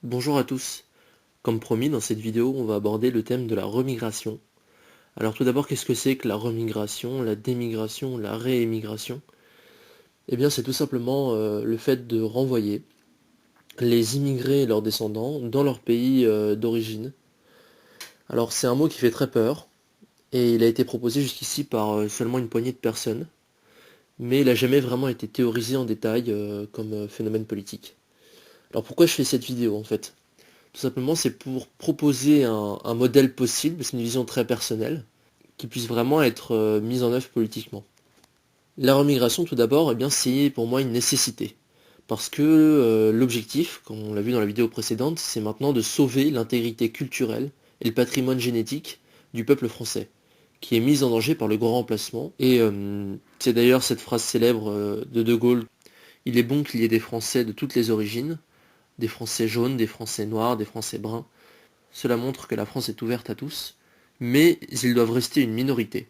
Bonjour à tous. Comme promis, dans cette vidéo, on va aborder le thème de la remigration. Alors tout d'abord, qu'est-ce que c'est que la remigration, la démigration, la réémigration? Eh bien, c'est tout simplement le fait de renvoyer les immigrés et leurs descendants dans leur pays d'origine. Alors c'est un mot qui fait très peur, et il a été proposé jusqu'ici par seulement une poignée de personnes, mais il n'a jamais vraiment été théorisé en détail comme phénomène politique. Alors pourquoi je fais cette vidéo en fait? Tout simplement, c'est pour proposer un modèle possible, c'est une vision très personnelle, qui puisse vraiment être mise en œuvre politiquement. La remigration, tout d'abord, eh bien, c'est pour moi une nécessité. Parce que l'objectif, comme on l'a vu dans la vidéo précédente, c'est maintenant de sauver l'intégrité culturelle et le patrimoine génétique du peuple français, qui est mis en danger par le grand remplacement. Et c'est d'ailleurs cette phrase célèbre de Gaulle: il est bon qu'il y ait des Français de toutes les origines, des Français jaunes, des Français noirs, des Français bruns. Cela montre que la France est ouverte à tous, mais ils doivent rester une minorité,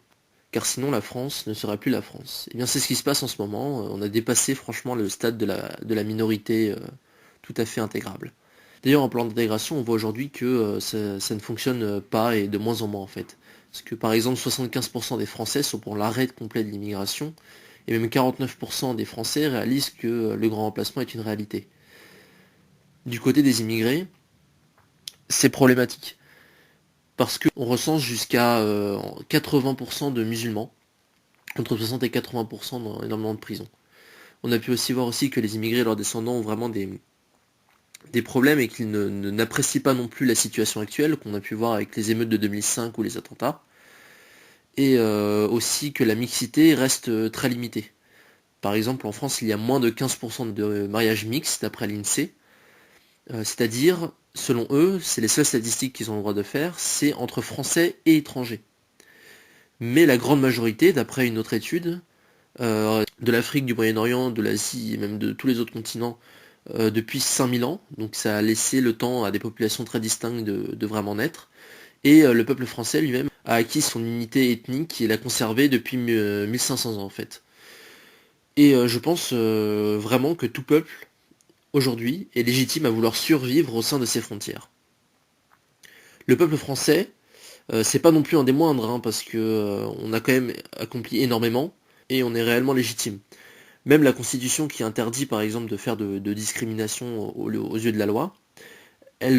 car sinon la France ne sera plus la France. Et bien c'est ce qui se passe en ce moment, on a dépassé franchement le stade de la minorité tout à fait intégrable. D'ailleurs en plan d'intégration, on voit aujourd'hui que ça ne fonctionne pas et de moins en moins en fait. Parce que par exemple 75% des Français sont pour l'arrêt complet de l'immigration, et même 49% des Français réalisent que le grand remplacement est une réalité. Du côté des immigrés, c'est problématique. Parce qu'on recense jusqu'à 80% de musulmans, entre 60 et 80% dans énormément de prisons. On a pu aussi voir aussi que les immigrés et leurs descendants ont vraiment des problèmes et qu'ils n'apprécient pas non plus la situation actuelle, qu'on a pu voir avec les émeutes de 2005 ou les attentats, et aussi que la mixité reste très limitée. Par exemple, en France, il y a moins de 15% de mariages mixtes, d'après l'INSEE, c'est-à-dire, selon eux, c'est les seules statistiques qu'ils ont le droit de faire, c'est entre Français et étrangers. Mais la grande majorité, d'après une autre étude, de l'Afrique, du Moyen-Orient, de l'Asie et même de tous les autres continents depuis 5000 ans, donc ça a laissé le temps à des populations très distinctes de vraiment naître, et le peuple français lui-même a acquis son unité ethnique et l'a conservée depuis 1500 ans en fait. Et je pense vraiment que tout peuple, aujourd'hui, est légitime à vouloir survivre au sein de ses frontières. Le peuple français, c'est pas non plus un des moindres, hein, parce que on a quand même accompli énormément, et on est réellement légitime. Même la Constitution qui interdit par exemple de faire de discrimination aux yeux de la loi, elle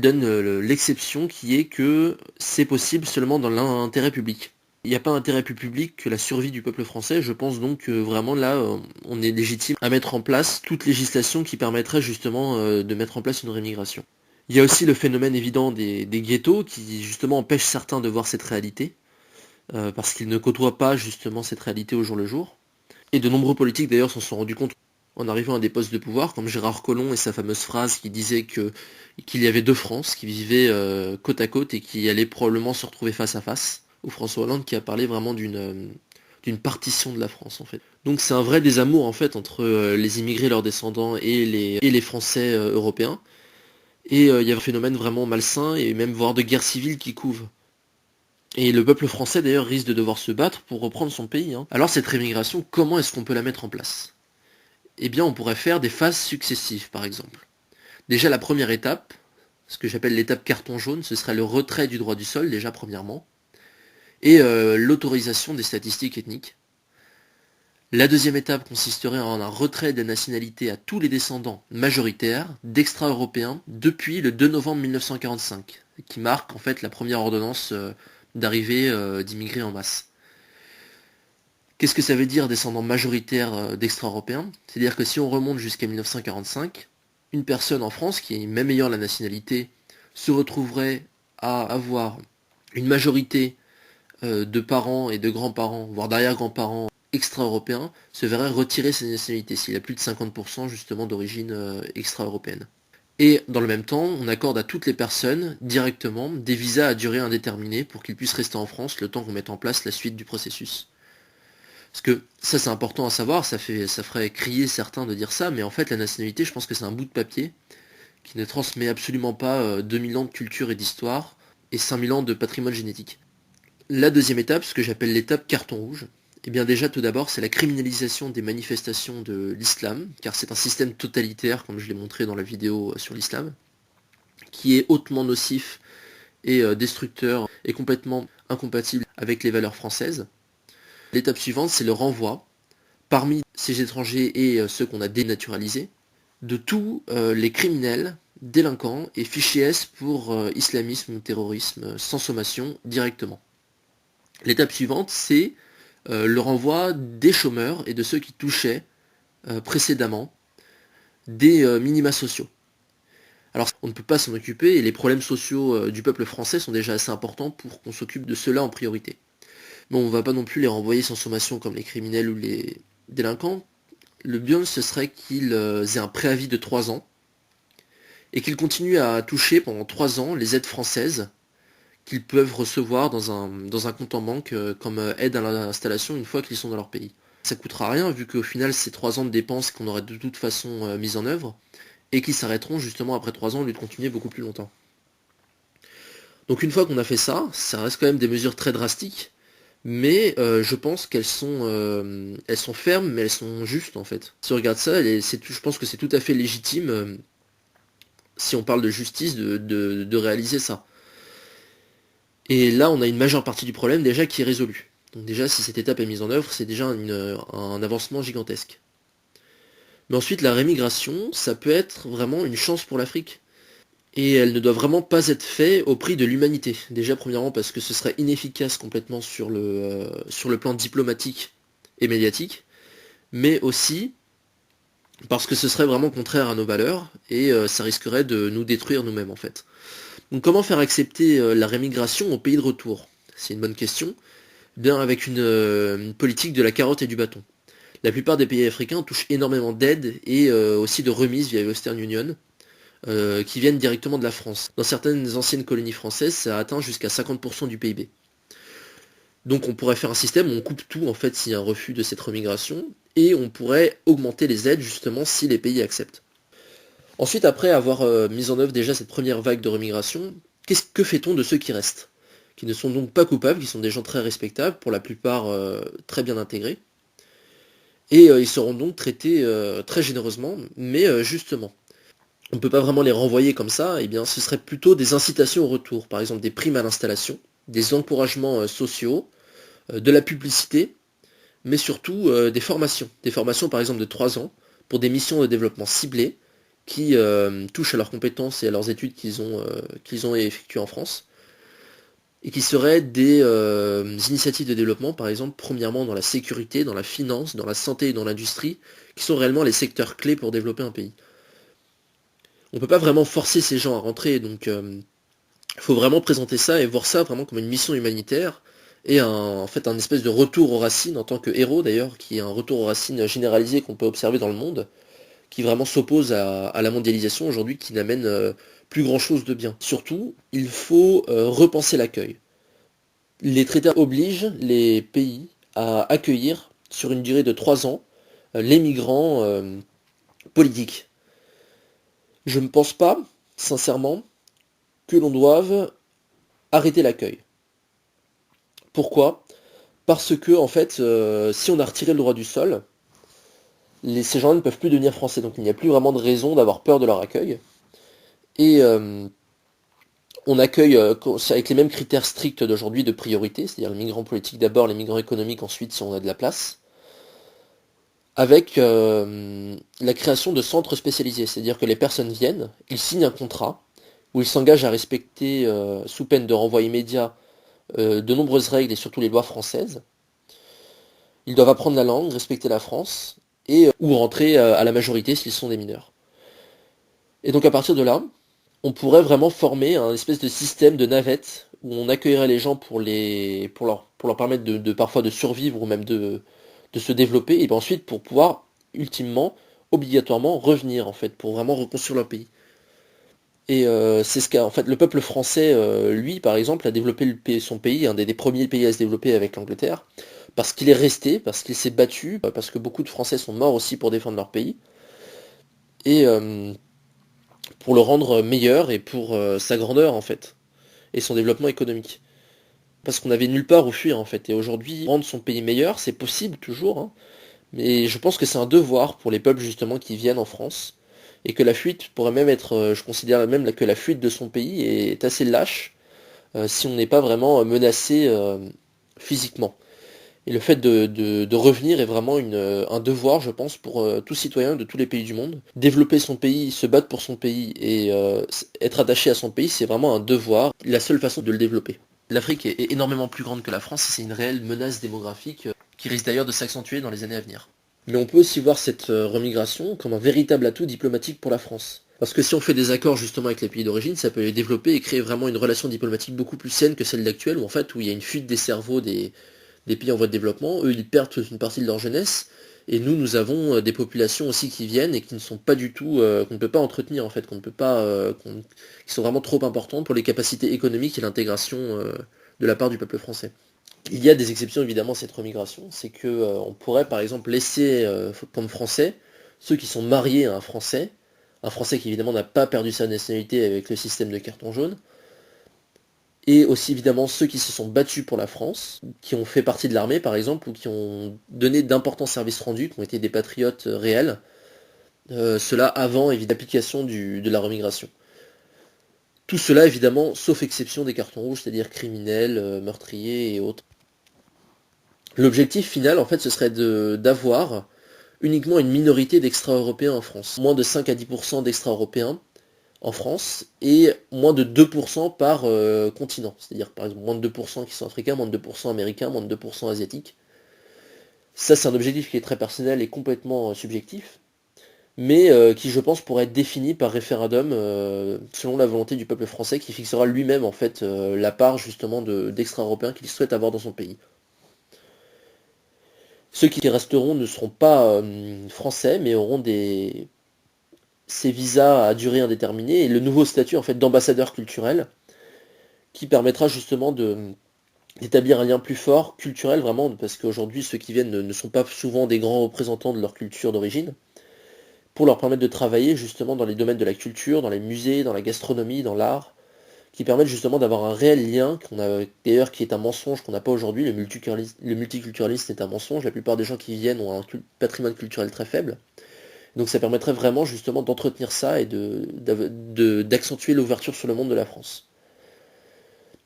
donne l'exception qui est que c'est possible seulement dans l'intérêt public. Il n'y a pas intérêt plus public que la survie du peuple français, je pense donc que vraiment là on est légitime à mettre en place toute législation qui permettrait justement de mettre en place une rémigration. Il y a aussi le phénomène évident des ghettos qui justement empêchent certains de voir cette réalité, parce qu'ils ne côtoient pas justement cette réalité au jour le jour. Et de nombreux politiques d'ailleurs s'en sont rendus compte en arrivant à des postes de pouvoir, comme Gérard Collomb et sa fameuse phrase qui disait qu'il y avait deux France qui vivaient côte à côte et qui allaient probablement se retrouver face à face, ou François Hollande qui a parlé vraiment d'une partition de la France en fait. Donc c'est un vrai désamour en fait entre les immigrés, leurs descendants et les Français européens. Et il y a un phénomène vraiment malsain et même voire de guerre civile qui couve. Et le peuple français d'ailleurs risque de devoir se battre pour reprendre son pays, hein. Alors cette rémigration, comment est-ce qu'on peut la mettre en place? Eh bien on pourrait faire des phases successives par exemple. Déjà la première étape, ce que j'appelle l'étape carton jaune, ce serait le retrait du droit du sol déjà premièrement, et l'autorisation des statistiques ethniques. La deuxième étape consisterait en un retrait des nationalités à tous les descendants majoritaires d'extra-européens depuis le 2 novembre 1945, qui marque en fait la première ordonnance d'arrivée d'immigrés en masse. Qu'est-ce que ça veut dire descendants majoritaires d'extra-européens? C'est-à-dire que si on remonte jusqu'à 1945, une personne en France, qui est même ayant la nationalité, se retrouverait à avoir une majorité de parents et de grands-parents, voire d'arrière-grands-parents extra-européens, se verrait retirer sa nationalité s'il a plus de 50% justement d'origine extra-européenne. Et dans le même temps, on accorde à toutes les personnes directement des visas à durée indéterminée pour qu'ils puissent rester en France le temps qu'on mette en place la suite du processus. Parce que ça c'est important à savoir, ça ferait crier certains de dire ça, mais en fait la nationalité je pense que c'est un bout de papier qui ne transmet absolument pas 2000 ans de culture et d'histoire et 5000 ans de patrimoine génétique. La deuxième étape, ce que j'appelle l'étape carton rouge, Eh bien déjà tout d'abord c'est la criminalisation des manifestations de l'islam, car c'est un système totalitaire, comme je l'ai montré dans la vidéo sur l'islam, qui est hautement nocif et destructeur et complètement incompatible avec les valeurs françaises. L'étape suivante c'est le renvoi, parmi ces étrangers et ceux qu'on a dénaturalisés, de tous les criminels, délinquants et fichiers S pour islamisme ou terrorisme sans sommation directement. L'étape suivante c'est le renvoi des chômeurs et de ceux qui touchaient précédemment des minima sociaux. Alors on ne peut pas s'en occuper et les problèmes sociaux du peuple français sont déjà assez importants pour qu'on s'occupe de cela en priorité. Mais on ne va pas non plus les renvoyer sans sommation comme les criminels ou les délinquants. Le bien ce serait qu'ils aient un préavis de 3 ans et qu'ils continuent à toucher pendant 3 ans les aides françaises qu'ils peuvent recevoir dans un compte en banque comme aide à l'installation une fois qu'ils sont dans leur pays. Ça coûtera rien vu qu'au final c'est 3 ans de dépenses qu'on aurait de toute façon mises en œuvre et qui s'arrêteront justement après 3 ans au lieu de continuer beaucoup plus longtemps. Donc une fois qu'on a fait ça, ça reste quand même des mesures très drastiques, mais je pense qu'elles sont fermes, mais elles sont justes en fait. Si on regarde ça, je pense que c'est tout à fait légitime, si on parle de justice, de réaliser ça. Et là, on a une majeure partie du problème déjà qui est résolue. Donc déjà, si cette étape est mise en œuvre, c'est déjà un avancement gigantesque. Mais ensuite, la rémigration, ça peut être vraiment une chance pour l'Afrique. Et elle ne doit vraiment pas être faite au prix de l'humanité. Déjà, premièrement, parce que ce serait inefficace complètement sur le plan diplomatique et médiatique, mais aussi parce que ce serait vraiment contraire à nos valeurs, et ça risquerait de nous détruire nous-mêmes, en fait. Donc comment faire accepter la rémigration au pays de retour? C'est une bonne question. Bien avec une politique de la carotte et du bâton. La plupart des pays africains touchent énormément d'aides et aussi de remises via Western Union, qui viennent directement de la France. Dans certaines anciennes colonies françaises, ça atteint jusqu'à 50% du PIB. Donc on pourrait faire un système où on coupe tout en fait s'il y a un refus de cette remigration, et on pourrait augmenter les aides justement si les pays acceptent. Ensuite, après avoir mis en œuvre déjà cette première vague de remigration, que fait-on de ceux qui restent? Qui ne sont donc pas coupables, qui sont des gens très respectables, pour la plupart très bien intégrés, et ils seront donc traités très généreusement, mais justement. On ne peut pas vraiment les renvoyer comme ça, et bien ce serait plutôt des incitations au retour, par exemple des primes à l'installation, des encouragements sociaux, de la publicité, mais surtout des formations par exemple de 3 ans, pour des missions de développement ciblées, qui touchent à leurs compétences et à leurs études qu'ils ont effectuées en France, et qui seraient des initiatives de développement, par exemple, premièrement dans la sécurité, dans la finance, dans la santé et dans l'industrie, qui sont réellement les secteurs clés pour développer un pays. On peut pas vraiment forcer ces gens à rentrer, donc il faut vraiment présenter ça et voir ça vraiment comme une mission humanitaire, et en fait un espèce de retour aux racines en tant que héros d'ailleurs, qui est un retour aux racines généralisé qu'on peut observer dans le monde, qui vraiment s'oppose à la mondialisation aujourd'hui, qui n'amène plus grand chose de bien. Surtout, il faut repenser l'accueil. Les traités obligent les pays à accueillir sur une durée de 3 ans les migrants politiques. Je ne pense pas, sincèrement, que l'on doive arrêter l'accueil. Pourquoi? Parce que, en fait, si on a retiré le droit du sol, ces gens-là ne peuvent plus devenir français, donc il n'y a plus vraiment de raison d'avoir peur de leur accueil. Et on accueille avec les mêmes critères stricts d'aujourd'hui de priorité, c'est-à-dire les migrants politiques d'abord, les migrants économiques ensuite si on a de la place, avec la création de centres spécialisés, c'est-à-dire que les personnes viennent, ils signent un contrat, où ils s'engagent à respecter, sous peine de renvoi immédiat, de nombreuses règles et surtout les lois françaises. Ils doivent apprendre la langue, respecter la France, et ou rentrer à la majorité s'ils sont des mineurs. Et donc à partir de là, on pourrait vraiment former un espèce de système de navette où on accueillerait les gens pour leur permettre parfois de survivre ou même de se développer, et puis ensuite pour pouvoir ultimement, obligatoirement revenir en fait, pour vraiment reconstruire leur pays. Et c'est ce qu'a en fait le peuple français, lui par exemple, a développé son pays, un des premiers pays à se développer avec l'Angleterre, parce qu'il est resté, parce qu'il s'est battu, parce que beaucoup de Français sont morts aussi pour défendre leur pays, et pour le rendre meilleur et pour sa grandeur en fait, et son développement économique. parce qu'on avait nulle part où fuir en fait. Et aujourd'hui, rendre son pays meilleur, c'est possible toujours, hein, mais je pense que c'est un devoir pour les peuples justement qui viennent en France, et que la fuite pourrait même être, je considère même que la fuite de son pays est assez lâche, si on n'est pas vraiment menacé physiquement. Et le fait de revenir est vraiment un devoir, je pense, pour tout citoyen de tous les pays du monde. Développer son pays, se battre pour son pays et être attaché à son pays, c'est vraiment un devoir, la seule façon de le développer. L'Afrique est énormément plus grande que la France et c'est une réelle menace démographique qui risque d'ailleurs de s'accentuer dans les années à venir. Mais on peut aussi voir cette remigration comme un véritable atout diplomatique pour la France. Parce que si on fait des accords justement avec les pays d'origine, ça peut les développer et créer vraiment une relation diplomatique beaucoup plus saine que celle d'actuelle, où en fait où il y a une fuite des cerveaux des pays en voie de développement. Eux, ils perdent toute une partie de leur jeunesse, et nous avons des populations aussi qui viennent et qui ne sont pas du tout, qu'on ne peut pas entretenir en fait, qu'on ne peut pas, qui sont vraiment trop importantes pour les capacités économiques et l'intégration de la part du peuple français. Il y a des exceptions évidemment à cette remigration, c'est que on pourrait par exemple laisser comme français ceux qui sont mariés à un français qui évidemment n'a pas perdu sa nationalité avec le système de carton jaune, et aussi évidemment ceux qui se sont battus pour la France, qui ont fait partie de l'armée par exemple, ou qui ont donné d'importants services rendus, qui ont été des patriotes réels, cela avant évidemment l'application de la remigration. Tout cela évidemment, sauf exception des cartons rouges, c'est-à-dire criminels, meurtriers et autres. L'objectif final en fait ce serait d'avoir uniquement une minorité d'extra-européens en France. Moins de 5 à 10% d'extra-européens en France, et moins de 2% par continent. C'est-à-dire par exemple moins de 2% qui sont africains, moins de 2% américains, moins de 2% asiatiques. Ça c'est un objectif qui est très personnel et complètement subjectif, mais qui je pense pourrait être défini par référendum selon la volonté du peuple français qui fixera lui-même en fait la part justement d'extra-européens qu'il souhaite avoir dans son pays. Ceux qui resteront ne seront pas français, mais auront ces visas à durée indéterminée et le nouveau statut en fait d'ambassadeur culturel qui permettra justement d'établir un lien plus fort culturel vraiment, parce qu'aujourd'hui ceux qui viennent ne sont pas souvent des grands représentants de leur culture d'origine, pour leur permettre de travailler justement dans les domaines de la culture, dans les musées, dans la gastronomie, dans l'art, qui permettent justement d'avoir un réel lien, qu'on a d'ailleurs qui est un mensonge qu'on n'a pas aujourd'hui. Le multiculturalisme est un mensonge, la plupart des gens qui viennent ont un patrimoine culturel très faible. Donc ça permettrait vraiment justement d'entretenir ça et d'accentuer l'ouverture sur le monde de la France.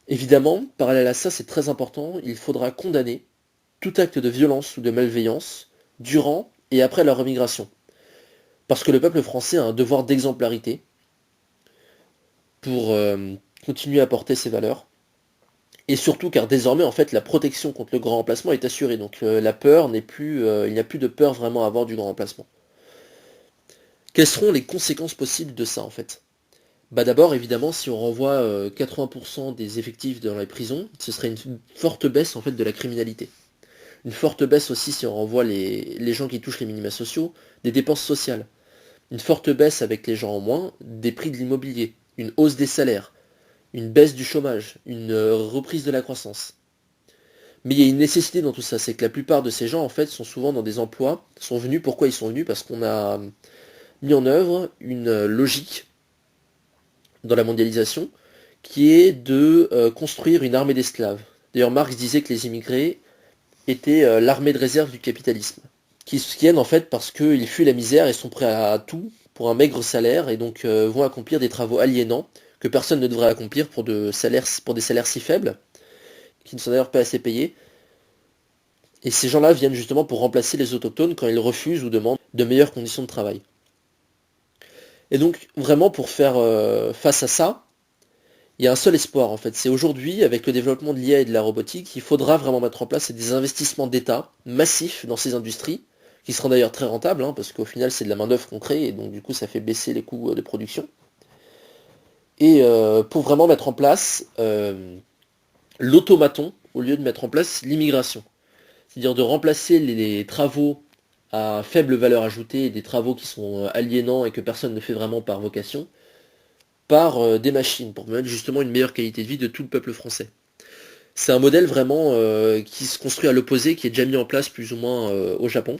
Évidemment, parallèle à ça, c'est très important, il faudra condamner tout acte de violence ou de malveillance durant et après la remigration. Parce que le peuple français a un devoir d'exemplarité pour continuer à porter ses valeurs. Et surtout car désormais en fait la protection contre le grand remplacement est assurée. Donc la peur n'est plus, il n'y a plus de peur vraiment à avoir du grand remplacement. Quelles seront les conséquences possibles de ça en fait? Bah d'abord évidemment si on renvoie 80% des effectifs dans les prisons, ce serait une forte baisse en fait de la criminalité. Une forte baisse aussi si on renvoie les gens qui touchent les minima sociaux, des dépenses sociales. Une forte baisse avec les gens en moins, des prix de l'immobilier, une hausse des salaires, une baisse du chômage, une reprise de la croissance. Mais il y a une nécessité dans tout ça, c'est que la plupart de ces gens en fait sont souvent dans des emplois, sont venus, pourquoi ils sont venus? Parce qu'on a mis en œuvre une logique dans la mondialisation qui est de construire une armée d'esclaves. D'ailleurs Marx disait que les immigrés étaient l'armée de réserve du capitalisme, qui viennent en fait parce qu'ils fuient la misère et sont prêts à tout pour un maigre salaire et donc vont accomplir des travaux aliénants que personne ne devrait accomplir pour des salaires si faibles, qui ne sont d'ailleurs pas assez payés. Et ces gens-là viennent justement pour remplacer les autochtones quand ils refusent ou demandent de meilleures conditions de travail. Et donc vraiment pour faire face à ça, il y a un seul espoir en fait, c'est aujourd'hui, avec le développement de l'IA et de la robotique, il faudra vraiment mettre en place des investissements d'État massifs dans ces industries, qui seront d'ailleurs très rentables, hein, parce qu'au final c'est de la main-d'œuvre qu'on crée, et donc du coup ça fait baisser les coûts de production. Et pour vraiment mettre en place l'automaton, au lieu de mettre en place l'immigration. C'est-à-dire de remplacer les travaux à faible valeur ajoutée, et des travaux qui sont aliénants et que personne ne fait vraiment par vocation, par des machines, pour permettre justement une meilleure qualité de vie de tout le peuple français. C'est un modèle vraiment qui se construit à l'opposé, qui est déjà mis en place plus ou moins au Japon.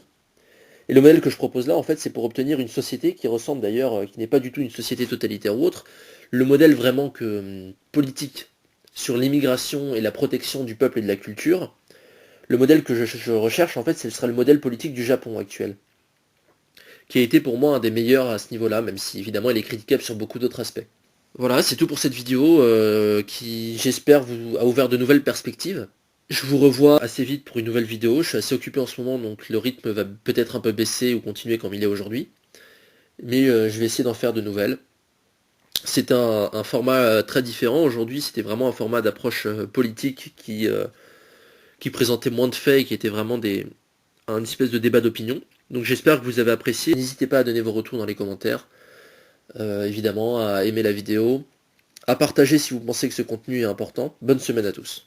Et le modèle que je propose là, en fait, c'est pour obtenir une société qui ressemble d'ailleurs, qui n'est pas du tout une société totalitaire ou autre, le modèle vraiment politique sur l'immigration et la protection du peuple et de la culture, le modèle que je recherche, en fait, ce sera le modèle politique du Japon actuel, qui a été pour moi un des meilleurs à ce niveau-là, même si évidemment il est critiquable sur beaucoup d'autres aspects. Voilà, c'est tout pour cette vidéo qui, j'espère, vous a ouvert de nouvelles perspectives. Je vous revois assez vite pour une nouvelle vidéo. Je suis assez occupé en ce moment, donc le rythme va peut-être un peu baisser ou continuer comme il est aujourd'hui. Mais je vais essayer d'en faire de nouvelles. C'est un format très différent. Aujourd'hui, c'était vraiment un format d'approche politique qui présentait moins de faits et qui était vraiment un espèce de débat d'opinion. Donc j'espère que vous avez apprécié. N'hésitez pas à donner vos retours dans les commentaires. Évidemment, à aimer la vidéo, à partager si vous pensez que ce contenu est important. Bonne semaine à tous.